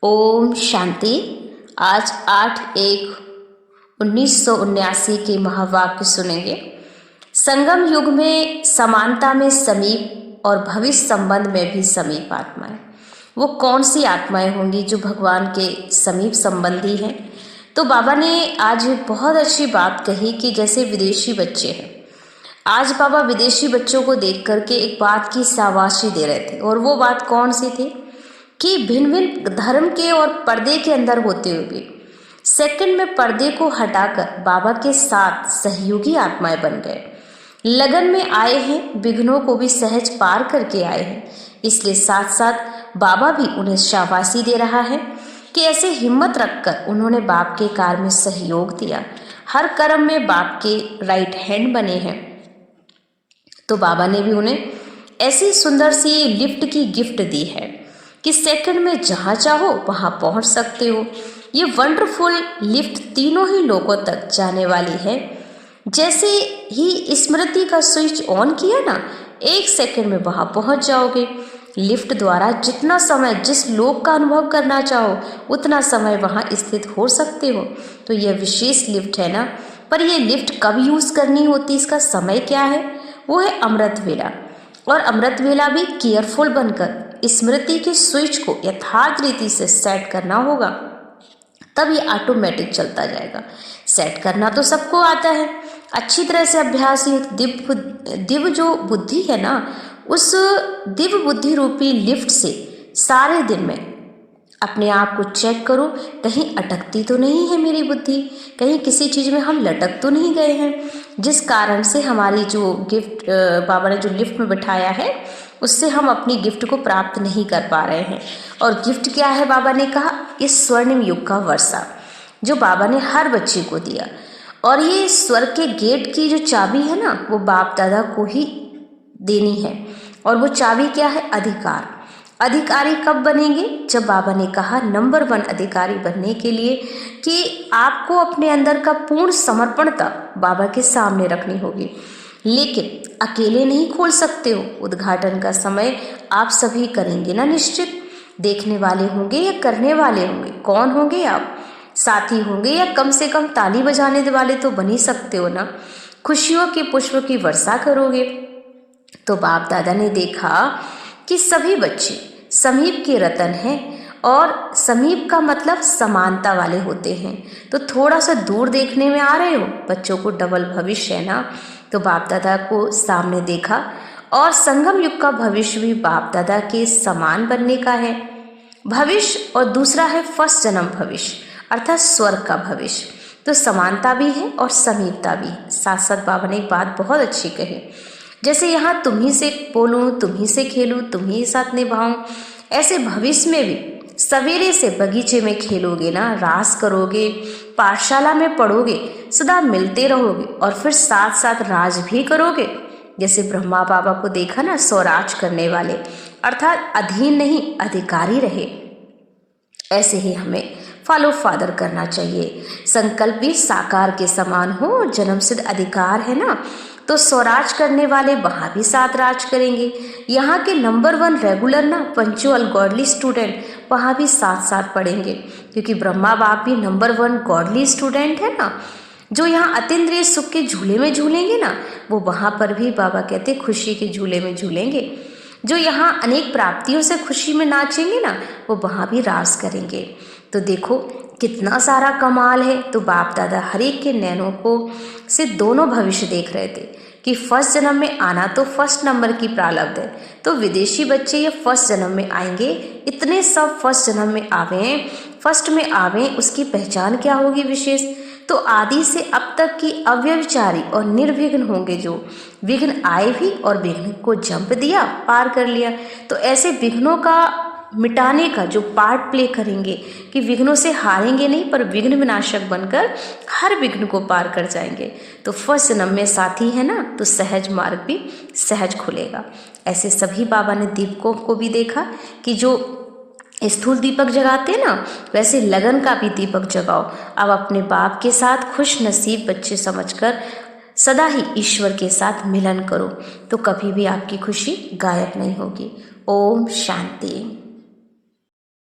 ओम शांति। आज 8/1/1979 के महावाक्य सुनेंगे। संगम युग में समानता में समीप और भविष्य संबंध में भी समीप आत्माएं। वो कौन सी आत्माएं होंगी जो भगवान के समीप संबंधी हैं? तो बाबा ने आज एक बहुत अच्छी बात कही कि जैसे विदेशी बच्चे हैं, आज बाबा विदेशी बच्चों को देख करके एक बात की शाबाशी दे रहे थे। और वो बात कौन सी थी कि भिन्न भिन्न धर्म के और पर्दे के अंदर होते हुए भी सेकंड में पर्दे को हटाकर बाबा के साथ सहयोगी आत्माएं बन गए। लगन में आए हैं, विघ्नों को भी सहज पार करके आए हैं। इसलिए साथ साथ बाबा भी उन्हें शाबाशी दे रहा है कि ऐसे हिम्मत रखकर उन्होंने बाप के कार्य में सहयोग दिया, हर कर्म में बाप के राइट हैंड बने हैं। तो बाबा ने भी उन्हें ऐसी सुंदर सी लिफ्ट की गिफ्ट दी है कि सेकंड में जहां चाहो वहां पहुंच सकते हो। ये वंडरफुल लिफ्ट तीनों ही लोगों तक जाने वाली है। जैसे ही स्मृति का स्विच ऑन किया ना, 1 सेकंड में वहां पहुंच जाओगे। लिफ्ट द्वारा जितना समय जिस लोक का अनुभव करना चाहो उतना समय वहां स्थित हो सकते हो। तो यह विशेष लिफ्ट है ना, पर यह लिफ्ट कब यूज करनी होती, इसका समय क्या है? वो है अमृत वेला। और अमृत वेला भी केयरफुल बनकर स्मृति के स्विच को यथार्थ रीति से सेट करना होगा, तब ये ऑटोमेटिक चलता जाएगा। सेट करना तो सबको आता है, अच्छी तरह से अभ्यास ही। दिव्य जो बुद्धि है ना, उस दिव्य बुद्धि रूपी लिफ्ट से सारे दिन में अपने आप को चेक करो, कहीं अटकती तो नहीं है मेरी बुद्धि, कहीं किसी चीज़ में हम लटक तो नहीं गए हैं, जिस कारण से हमारी जो गिफ्ट बाबा ने जो लिफ्ट में बिठाया है उससे हम अपनी गिफ्ट को प्राप्त नहीं कर पा रहे हैं। और गिफ्ट क्या है? बाबा ने कहा इस स्वर्णिम युग का वर्षा जो बाबा ने हर बच्चे को दिया। और ये स्वर्ग के गेट की जो चाबी है ना, वो बाप दादा को ही देनी है। और वो चाबी क्या है? अधिकार। अधिकारी कब बनेंगे? जब बाबा ने कहा नंबर 1 अधिकारी बनने के लिए कि आपको अपने अंदर का पूर्ण समर्पणता बाबा के सामने रखनी होगी। लेकिन अकेले नहीं खोल सकते हो। उद्घाटन का समय आप सभी करेंगे ना निश्चित। देखने वाले होंगे या करने वाले होंगे? कौन होंगे आप? साथी होंगे या कम से कम ताली बजाने वाले तो बन ही सकते हो ना। खुशियों के पुष्प की वर्षा करोगे। तो बाप दादा ने देखा कि सभी बच्चे समीप के रतन हैं, और समीप का मतलब समानता वाले होते हैं। तो थोड़ा सा दूर देखने में आ रहे हो, बच्चों को डबल भविष्य है ना। तो बाप दादा को सामने देखा, और संगम युग का भविष्य भी बाप दादा के समान बनने का है भविष्य। और दूसरा है फर्स्ट जन्म भविष्य, अर्थात स्वर्ग का भविष्य। तो समानता भी है और समीपता भी। साथ साथ बाबा ने एक बात बहुत अच्छी कही, जैसे यहाँ तुम ही से बोलूं, तुम ही से खेलूं, तुम ही साथ निभाऊं, ऐसे भविष्य में भी सवेरे से बगीचे में खेलोगे ना, रास करोगे, पाठशाला में पढ़ोगे, सदा मिलते रहोगे, और फिर साथ साथ राज भी करोगे। जैसे ब्रह्मा बाबा को देखा ना, स्वराज करने वाले, अर्थात अधीन नहीं अधिकारी रहे। ऐसे ही हमें फॉलो फादर करना चाहिए। संकल्प भी साकार के समान हो। जन्मसिद्ध अधिकार है ना, तो स्वराज करने वाले वहाँ भी साथ राज करेंगे। यहाँ के नंबर 1 रेगुलर ना पंचुअल गॉडली स्टूडेंट वहाँ भी साथ साथ पढ़ेंगे, क्योंकि ब्रह्मा बाप भी नंबर 1 गॉडली स्टूडेंट है ना। जो यहाँ अतीन्द्रिय सुख के झूले में झूलेंगे ना, वो वहाँ पर भी बाबा कहते खुशी के झूले में झूलेंगे। जो यहाँ अनेक प्राप्तियों से खुशी में नाचेंगे ना, वो वहाँ भी रास करेंगे। तो देखो कितना सारा कमाल है। तो बाप दादा हर एक के नैनों को से दोनों भविष्य देख रहे थे कि फर्स्ट जन्म में आना तो फर्स्ट नंबर की प्रारब्ध है। तो विदेशी बच्चे ये फर्स्ट जन्म में आएंगे, इतने सब फर्स्ट जन्म में आवे, फर्स्ट में आवे, उसकी पहचान क्या होगी विशेष? तो आदि से अब तक की अव्यभिचारी और निर्विघ्न होंगे। जो विघ्न आए भी और विघ्न को जंप दिया, पार कर लिया। तो ऐसे विघ्नों का मिटाने का जो पार्ट प्ले करेंगे कि विघ्नों से हारेंगे नहीं, पर विघ्न विनाशक बनकर हर विघ्न को पार कर जाएंगे। तो फर्स्ट जन्म में साथी है ना, तो सहज मार्ग भी सहज खुलेगा। ऐसे सभी बाबा ने दीपकों को भी देखा कि जो स्थूल दीपक जगाते ना, वैसे लगन का भी दीपक जगाओ। अब अपने बाप के साथ खुश नसीब बच्चे समझकर सदा ही ईश्वर के साथ मिलन करो, तो कभी भी आपकी खुशी गायब नहीं होगी। ओम शांति।